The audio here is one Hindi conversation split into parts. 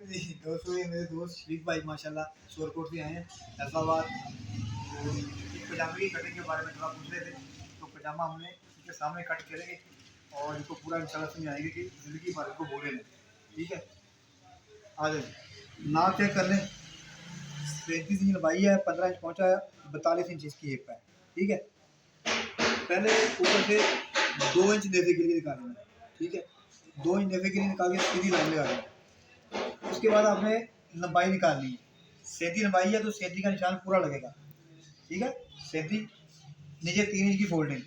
जी दोस्तों, ये मेरे दोस्त शरीफ भाई माशाल्लाह शोरकोट से आए हैं फैसलाबाद। तो एक पजामे की कटिंग के बारे में थोड़ा पूछ रहे थे, तो पजामा हमने इनके सामने कट करेंगे और इनको पूरा इंशाल्लाह समझाएंगे कि ज़िंदगी भर को बोले लें। ठीक है, आ जाए नाप चेक कर लें। 37 इंच लंबाई है, 15 इंच पहुँचा है, 42 इंच इसकी हिप है। ठीक है, पहले ऊपर से 2 इंच नेफे के लिए निकालेंगे। ठीक है, 2 इंच नेफे के लिए निकाल के सीधी लाइन लगा देंगे। उसके बाद आपने लंबाई निकालनी है। 37 लंबाई है तो 37 का निशान पूरा लगेगा। ठीक है, 37 नीचे 3 इंच की फोल्डिंग।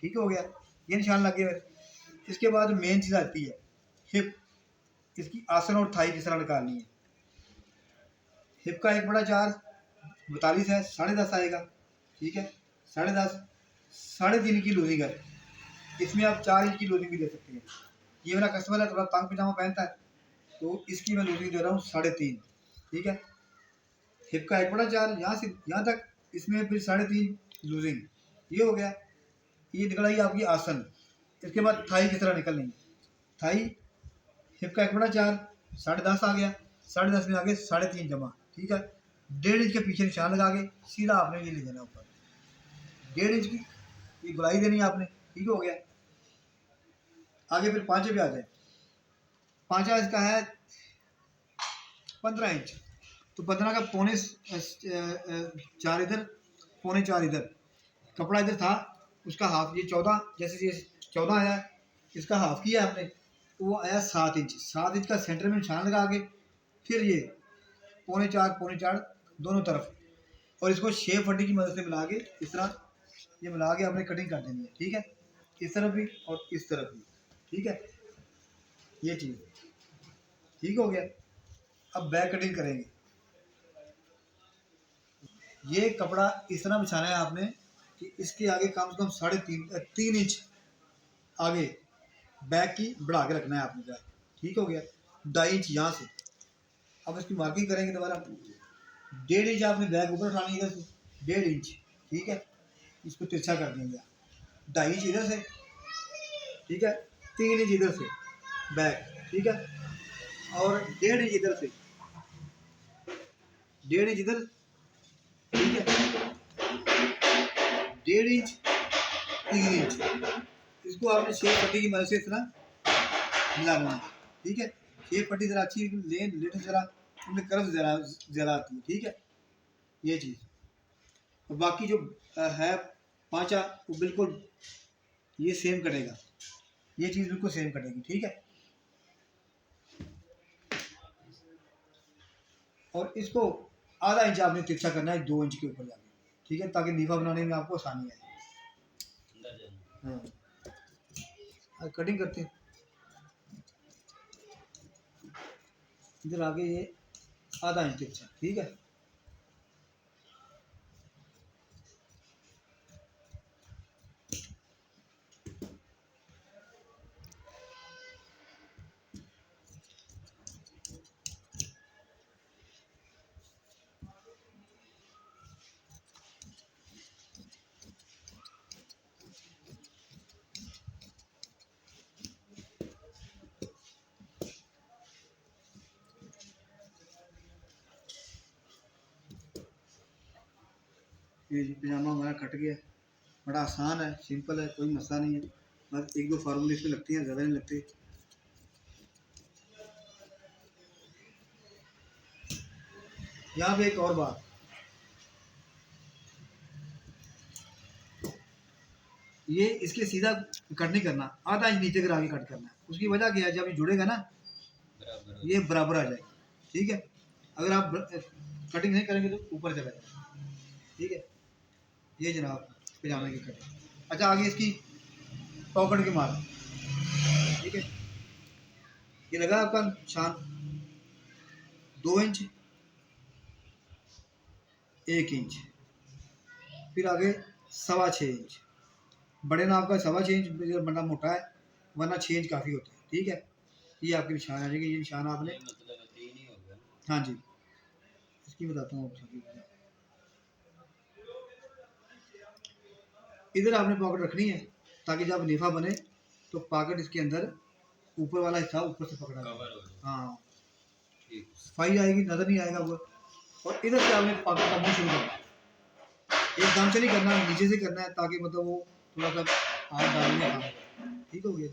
ठीक हो गया, ये निशान लग गया। इसके बाद मेन चीज़ आती है हिप। इसकी आसन और थाई किस तरह निकालनी है। हिप का 1/4 42 है, 10.5 आएगा। ठीक है, 10.5 3.5 की लूजिंग है। इसमें आप 4 इंच की लूजिंग भी दे सकते हैं। ये मेरा कस्टमर है, थोड़ा तंग पजामा पहनता है, तो इसकी मैं लूजिंग दे रहा हूँ 3.5। ठीक है, हिप का 1/4 यहाँ से यहाँ तक, इसमें फिर 3.5 लूजिंग। ये हो गया, ये निकल आई आपकी आसन। इसके बाद थाई किस तरह निकलनी है। थाई हिप का 1/4 10.5 आ गया, 10.5 में आगे 3.5 जमा। ठीक है, 1.5 इंच के पीछे निशान लगा के सीधा आपने ये ले जाना ऊपर। 1.5 इंच की ये गुलाई देनी है आपने। ठीक हो गया, आगे फिर पाँचे पे आ जाए। पाँचा इसका है 15 इंच, तो 15 का 4 इधर, 4 इधर। कपड़ा इधर था, उसका हाफ, ये 14, जैसे ये 14 आया, इसका हाफ किया आपने तो वो आया 7 इंच। 7 इंच का सेंटर में निशान लगा के फिर ये 4.25 दोनों तरफ, और इसको शेप फटी की मदद से मिला के इस तरह ये मिला के आपने कटिंग कर देनी है। ठीक है, इस तरफ भी और इस तरफ भी। ठीक है, ये चीज़ ठीक हो गया। अब बैक कटिंग करेंगे। ये कपड़ा इस तरह बिछाना है आपने कि इसके आगे कम से कम 3.5 इंच आगे बैक की बढ़ा के रखना है आपने बैक। ठीक हो गया, 2.5 इंच यहाँ से। अब इसकी मार्किंग करेंगे दोबारा। 1.5 इंच आपने बैक ऊपर उठानी है इधर से, 1.5 इंच। ठीक है, इसको तिरछा कर देंगे। 2.5 इंच इधर से। ठीक है, 3 इंच इधर से बैक। ठीक है, और 1.5 इंच इधर से, 1.5 इंच इधर। ठीक है, 1.5 इंच, 3 इंच। इसको आपने शेप पट्टी की मदद से इस तरह मिलाना है। ठीक है, शेप पट्टी जरा अच्छी लेट जरा उनमें कर्व जरा आती है। ठीक है, ये चीज़। और बाकी जो है पाँचा, वो बिल्कुल ये सेम कटेगा। ये चीज़ बिल्कुल सेम कटेगी। ठीक है, और इसको आधा इंच आपने तिरछा करना है 2 इंच के ऊपर जाके। ठीक है, ताकि नीफा बनाने में आपको आसानी आए। हाँ, कटिंग करते हैं। इधर आगे ये आधा इंच तिरछा। ठीक है, ये जी पजामा हमारा कट गया। बड़ा आसान है, सिंपल है, कोई मसला नहीं है। बस 1-2 फार्मूले इसमें लगती हैं, ज़्यादा नहीं लगते। यहाँ पे एक और बात, ये इसके सीधा कट नहीं करना, आधा इंच नीचे गिरा के कट करना है। उसकी वजह क्या है, जब ये जुड़ेगा ना ये बराबर आ जाएगा। ठीक है, अगर आप कटिंग नहीं करेंगे तो ऊपर चला जाएगा। ठीक है, ये जनाब पजामे की कटिंग। अच्छा, आगे इसकी पॉकेट के मार। ठीक है, ये लगा आपका निशान 2 इंच, 1 इंच, फिर आगे 6.25 इंच। बड़े नाप का 6.25 इंच बड़ा मोटा है, वरना 6 इंच काफ़ी होता है। ठीक है, ये आपके निशान आ जाएंगे। ये निशान आपने, हाँ जी, इसकी बताता हूँ आपको। इधर आपने पॉकेट रखनी है ताकि जब नेफा बने तो पॉकेट इसके अंदर ऊपर वाला हिस्सा ऊपर से पकड़ा जाए। हाँ, सफाई आएगी, नज़र नहीं आएगा वो। और इधर से आपने पाकट का मुँह शुरू करना है, एकदम से नहीं करना, नीचे से करना है ताकि मतलब वो थोड़ा सा हाथ डालने का, ठीक हो गया।